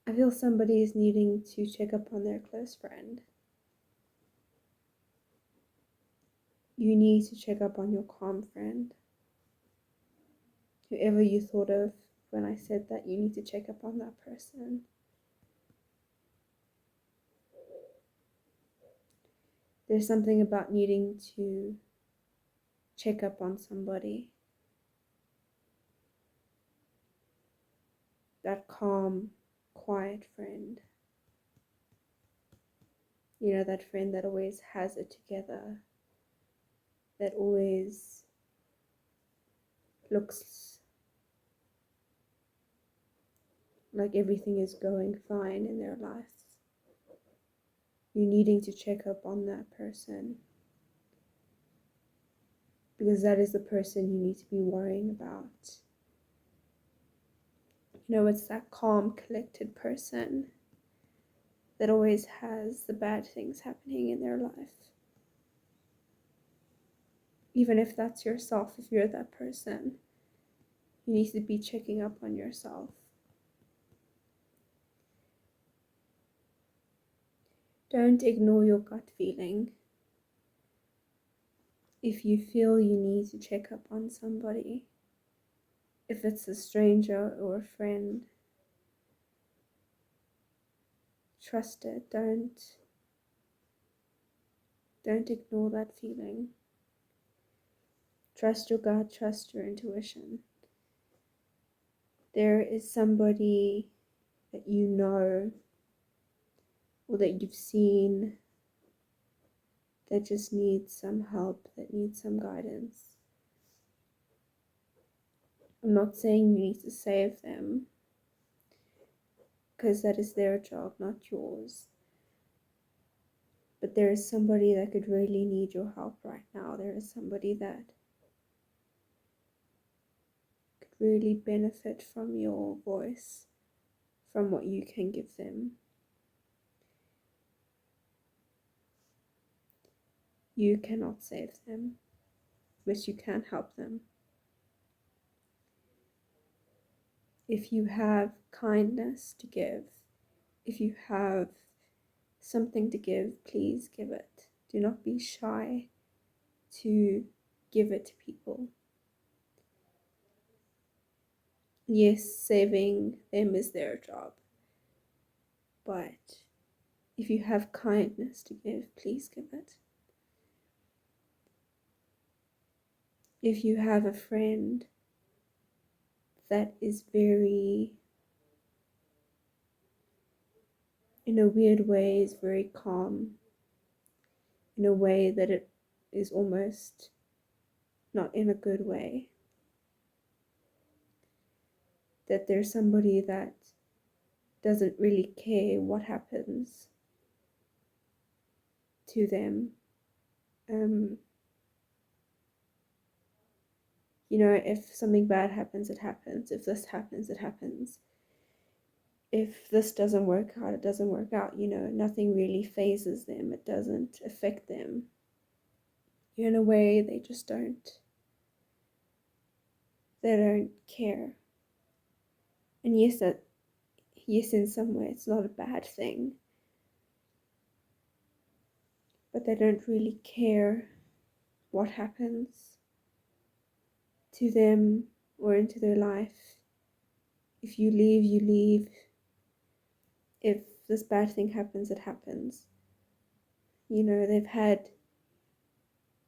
I feel somebody is needing to check up on their close friend. You need to check up on your calm friend. Whoever you thought of when I said that, you need to check up on that person. There's something about needing to check up on somebody. That calm, quiet friend. You know, that friend that always has it together. That always looks like everything is going fine in their life. You needing to check up on that person. Because that is the person you need to be worrying about. You know, it's that calm, collected person that always has the bad things happening in their life. Even if that's yourself, if you're that person, you need to be checking up on yourself. Don't ignore your gut feeling. If you feel you need to check up on somebody, if it's a stranger or a friend, trust it. Don't ignore that feeling. Trust your gut, trust your intuition. There is somebody that you know or that you've seen that just needs some help, that needs some guidance. I'm not saying you need to save them, because that is their job, not yours. But there is somebody that could really need your help right now. There is somebody that could really benefit from your voice, from what you can give them. You cannot save them, but you can help them. If you have kindness to give, if you have something to give, please give it. Do not be shy to give it to people. Yes, saving them is their job, but if you have kindness to give, please give it. If you have a friend that is very, in a weird way, is very calm, in a way that it is almost not in a good way, that there's somebody that doesn't really care what happens to them. You know, if something bad happens, it happens. If this happens, it happens. If this doesn't work out, it doesn't work out. You know, nothing really phases them. It doesn't affect them. In a way, they just don't. They don't care. And yes, in some way, it's not a bad thing. But they don't really care what happens to them or into their life. If you leave, you leave. If this bad thing happens, it happens. You know,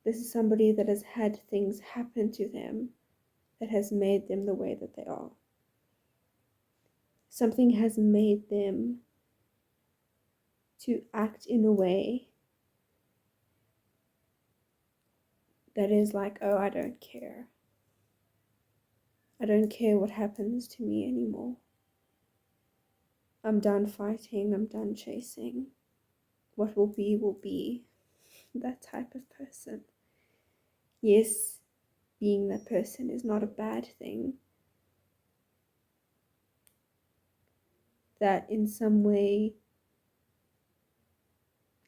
this is somebody that has had things happen to them that has made them the way that they are. Something has made them to act in a way that is like, oh, I don't care. I don't care what happens to me anymore. I'm done fighting, I'm done chasing. What will be, will be. That type of person. Yes, being that person is not a bad thing. That in some way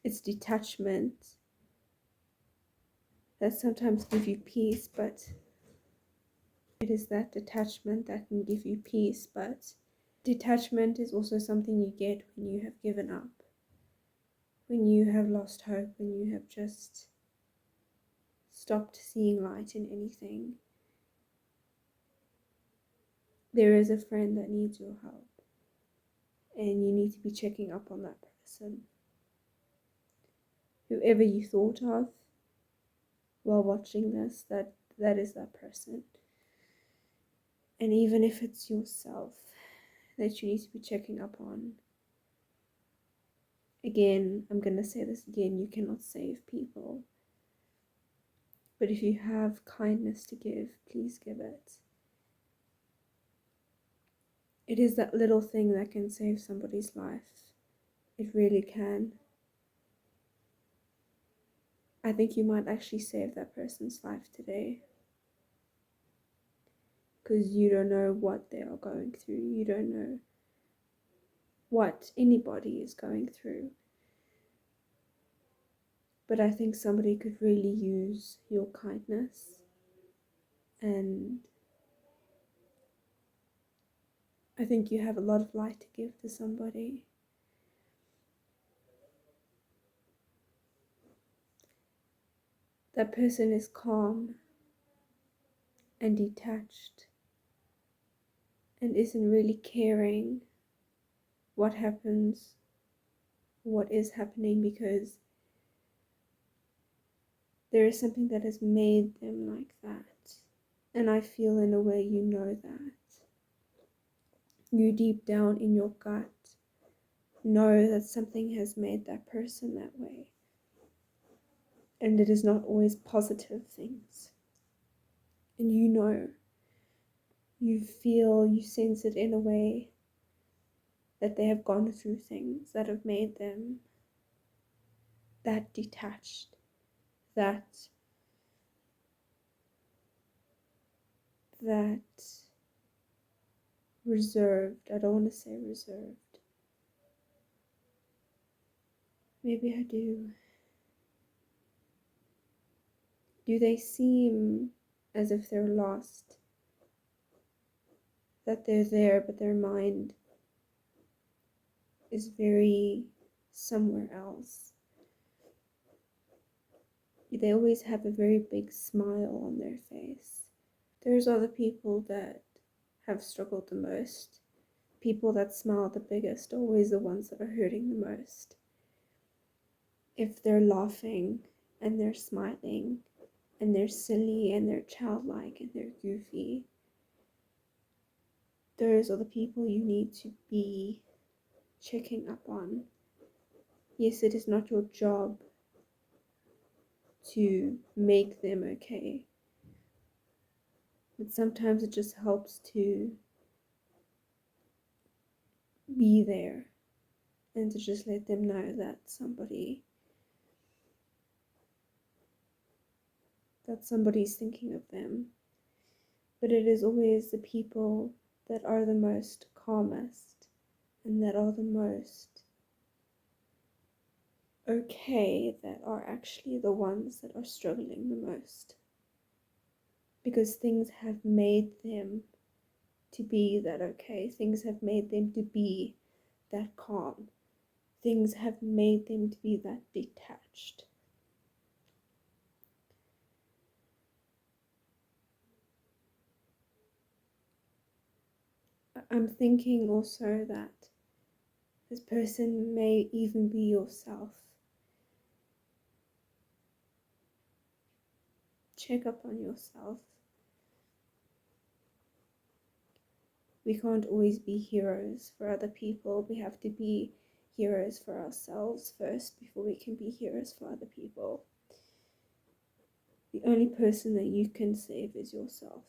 it's detachment that sometimes give you peace, but it is that detachment that can give you peace, but Detachment is also something you get when you have given up, when you have lost hope, when you have just stopped seeing light in anything. There is a friend that needs your help, and you need to be checking up on that person. Whoever you thought of while watching this, that is that person. And even if it's yourself that you need to be checking up on. Again, I'm going to say this again, you cannot save people. But if you have kindness to give, please give it. It is that little thing that can save somebody's life. It really can. I think you might actually save that person's life today. Because you don't know what they are going through. You don't know what anybody is going through. But I think somebody could really use your kindness. And I think you have a lot of light to give to somebody. That person is calm and detached and isn't really caring what happens, what is happening, because there is something that has made them like that. And I feel in a way you know that. You deep down in your gut know that something has made that person that way. And it is not always positive things. And you know, you feel, you sense it in a way that they have gone through things that have made them that detached, that reserved. I don't want to say reserved. Maybe I do. Do they seem as if they're lost? That they're there, but their mind is very somewhere else. They always have a very big smile on their face. There's other people that have struggled the most. People that smile the biggest are always the ones that are hurting the most. If they're laughing and they're smiling and they're silly and they're childlike and they're goofy, those are the people you need to be checking up on. Yes, it is not your job to make them okay, but sometimes it just helps to be there and to just let them know that somebody's thinking of them. But it is always the people that are the most calmest and that are the most okay that are actually the ones that are struggling the most, because things have made them to be that okay. Things have made them to be that calm. Things have made them to be that detached. I'm thinking also that this person may even be yourself. Check up on yourself. We can't always be heroes for other people. We have to be heroes for ourselves first before we can be heroes for other people. The only person that you can save is yourself.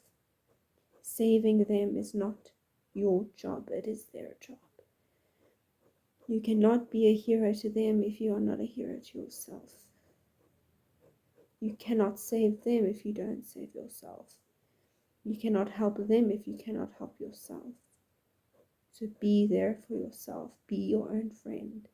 Saving them is not your job, it is their job. You cannot be a hero to them if you are not a hero to yourself. You cannot save them if you don't save yourself. You cannot help them if you cannot help yourself. So be there for yourself. Be your own friend.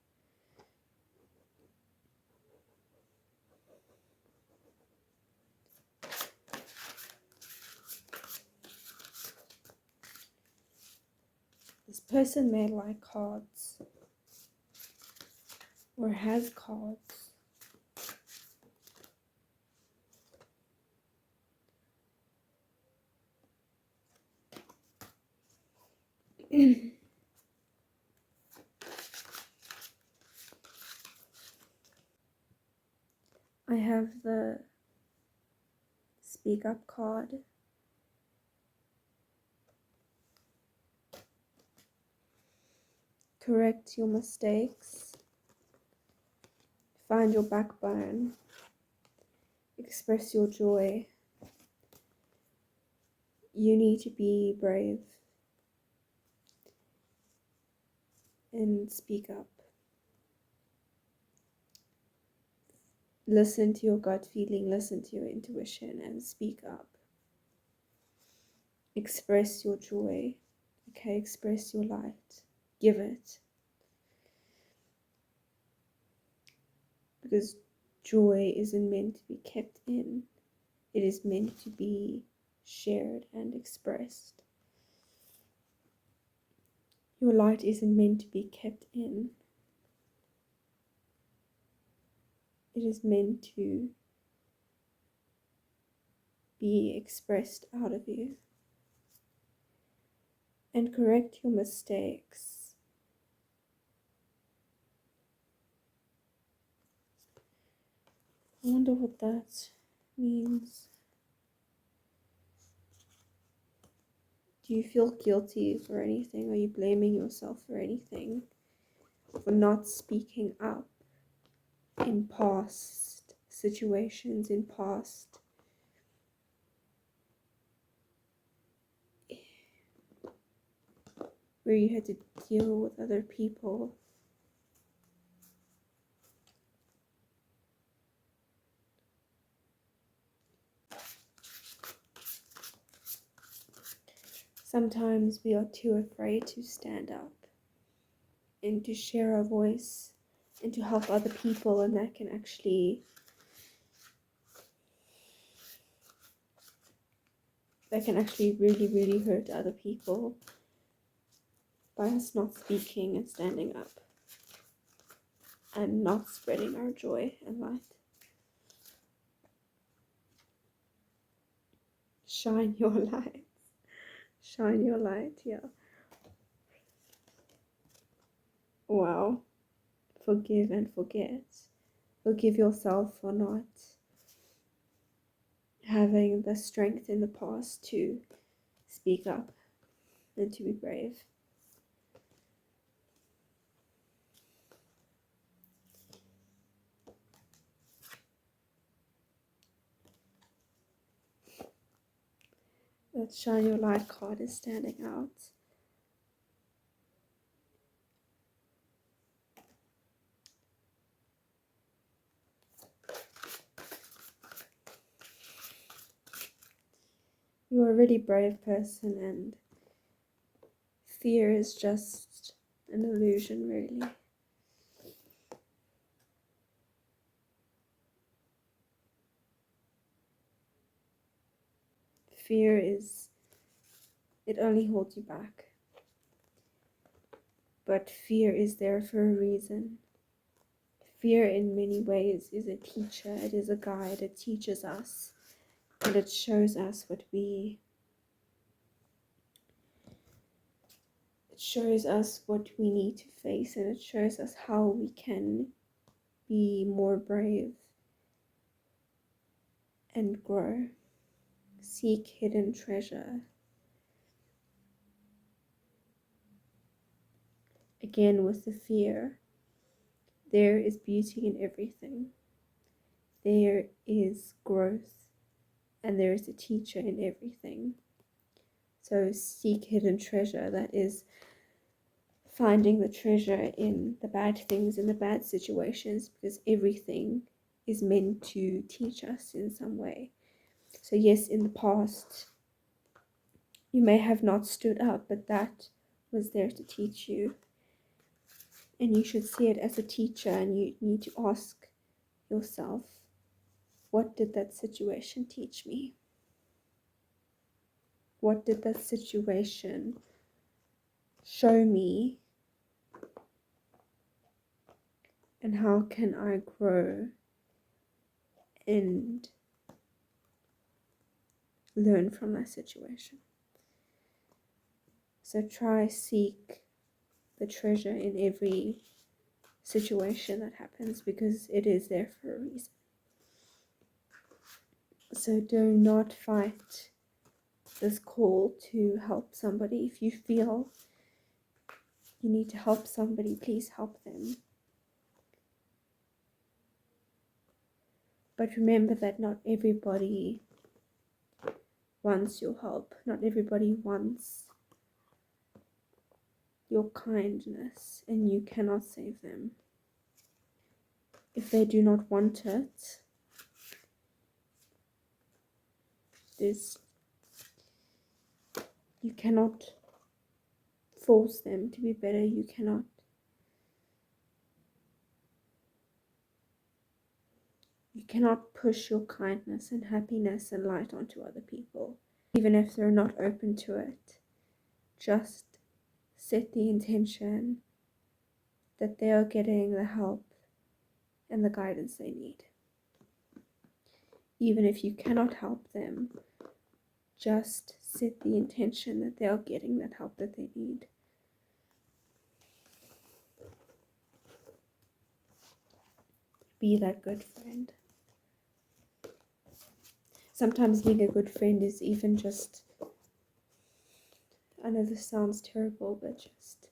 This Person may like cards or has cards. I have the Speak Up card. Correct your mistakes. Find your backbone. Express your joy. You need to be brave and speak up. Listen to your gut feeling, listen to your intuition, and speak up. Express your joy. Okay, express your light. Give it. Because joy isn't meant to be kept in, it is meant to be shared and expressed. Your light isn't meant to be kept in, it is meant to be expressed out of you. And correct your mistakes. I wonder what that means. Do you feel guilty for anything? Are you blaming yourself for anything? For not speaking up in past situations, in past where you had to deal with other people? Sometimes we are too afraid to stand up and to share our voice and to help other people, and that can actually really hurt other people by us not speaking and standing up and not spreading our joy and light. Shine your light. Shine your light, yeah. Wow. Forgive and forget. Forgive yourself for not having the strength in the past to speak up and to be brave. That Shine Your Light card is standing out. You're a really brave person, and fear is just an illusion, really. Fear it only holds you back. But fear is there for a reason. Fear in many ways is a teacher, it is a guide, it teaches us, and it shows us what we need to face, and it shows us how we can be more brave and grow. Seek hidden treasure. Again, with the fear, there is beauty in everything. There is growth, and there is a teacher in everything. So seek hidden treasure. That is finding the treasure in the bad things, in the bad situations, because everything is meant to teach us in some way. So yes, in the past, you may have not stood up, but that was there to teach you. And you should see it as a teacher, and you need to ask yourself, what did that situation teach me? What did that situation show me, and how can I grow and learn from that situation. So try seek the treasure in every situation that happens, because it is there for a reason. So do not fight this call to help somebody. If you feel you need to help somebody, please help them. But remember that not everybody wants your help. Not everybody wants your kindness, and you cannot save them. If they do not want it, you cannot force them to be better. You cannot push your kindness and happiness and light onto other people, even if they're not open to it. Just set the intention that they are getting the help and the guidance they need. Even if you cannot help them, just set the intention that they are getting that help that they need. Be that good friend. Sometimes being a good friend is even just, I know this sounds terrible, but just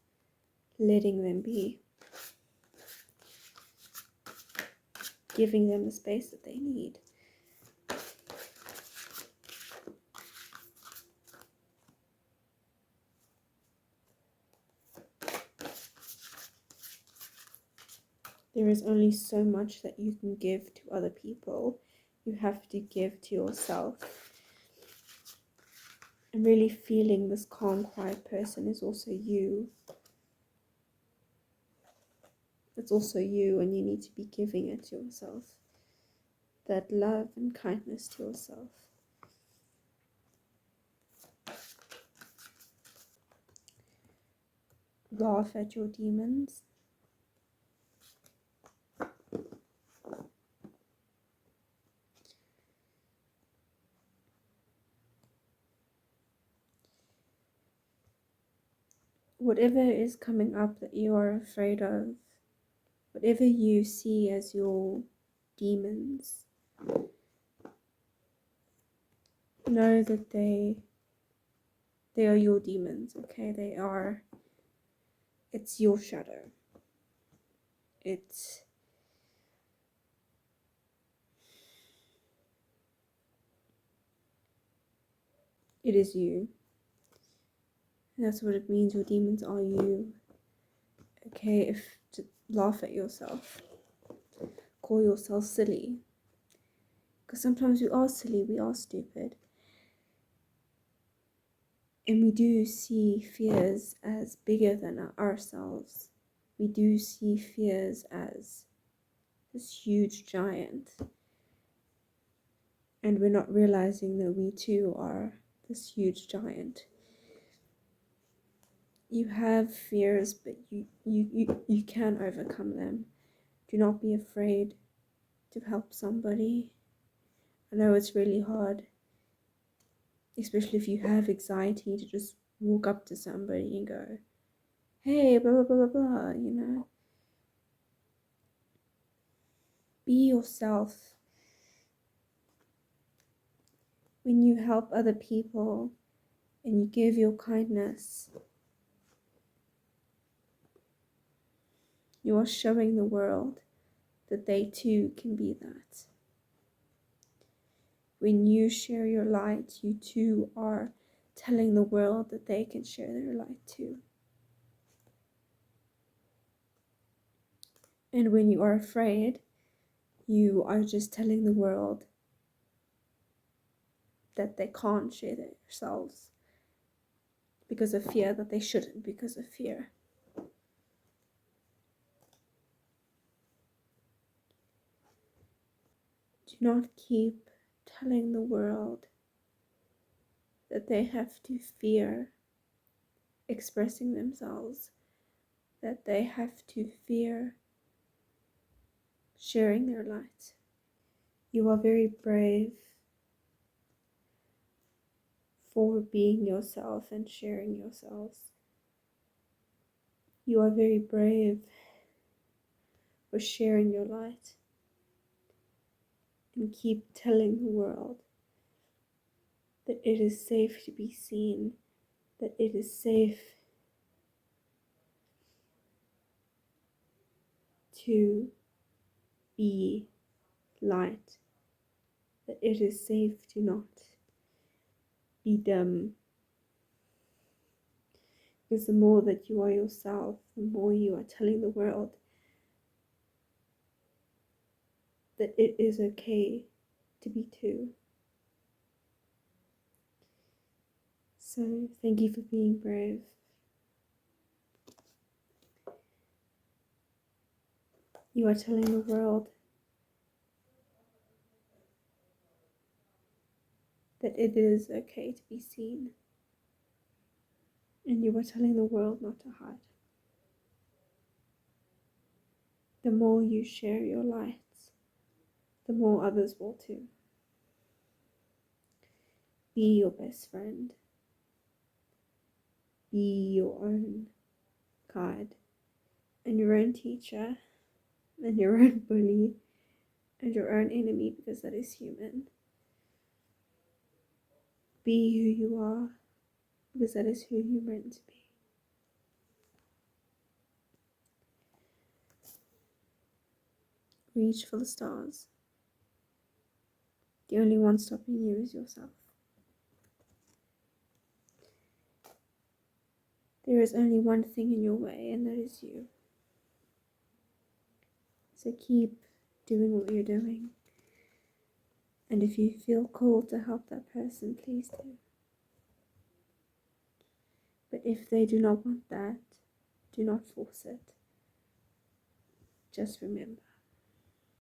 letting them be. Giving them the space that they need. There is only so much that you can give to other people. You have to give to yourself. And really feeling this calm, quiet person is also you. It's also you, and you need to be giving it to yourself. That love and kindness to yourself. Laugh at your demons. Whatever is coming up that you are afraid of, whatever you see as your demons, know that they are your demons, okay? It's your shadow. It is you. And that's what it means. Your demons are you. Okay, to laugh at yourself. Call yourself silly. Because sometimes we are silly, we are stupid. And we do see fears as bigger than ourselves. We do see fears as this huge giant. And we're not realizing that we too are this huge giant. You have fears, but you can overcome them. Do not be afraid to help somebody. I know it's really hard, especially if you have anxiety, to just walk up to somebody and go, hey, blah, blah, blah, blah, blah, you know. Be yourself. When you help other people and you give your kindness, you are showing the world that they too can be that. When you share your light, you too are telling the world that they can share their light too. And when you are afraid, you are just telling the world that they can't share themselves because of fear, that they shouldn't because of fear. Do not keep telling the world that they have to fear expressing themselves, that they have to fear sharing their light. You are very brave for being yourself and sharing yourselves. You are very brave for sharing your light, and keep telling the world that it is safe to be seen, that it is safe to be light, that it is safe to not be dim. Because the more that you are yourself, the more you are telling the world that it is okay to be too. So thank you for being brave. You are telling the world that it is okay to be seen. And you are telling the world not to hide. The more you share your lights, the more others will too. Be your best friend. Be your own guide, and your own teacher, and your own bully, and your own enemy, because that is human. Be who you are, because that is who you're meant to be. Reach for the stars. The only one stopping you is yourself. There is only one thing in your way, and that is you. So keep doing what you're doing. And if you feel called to help that person, please do. But if they do not want that, do not force it. Just remember,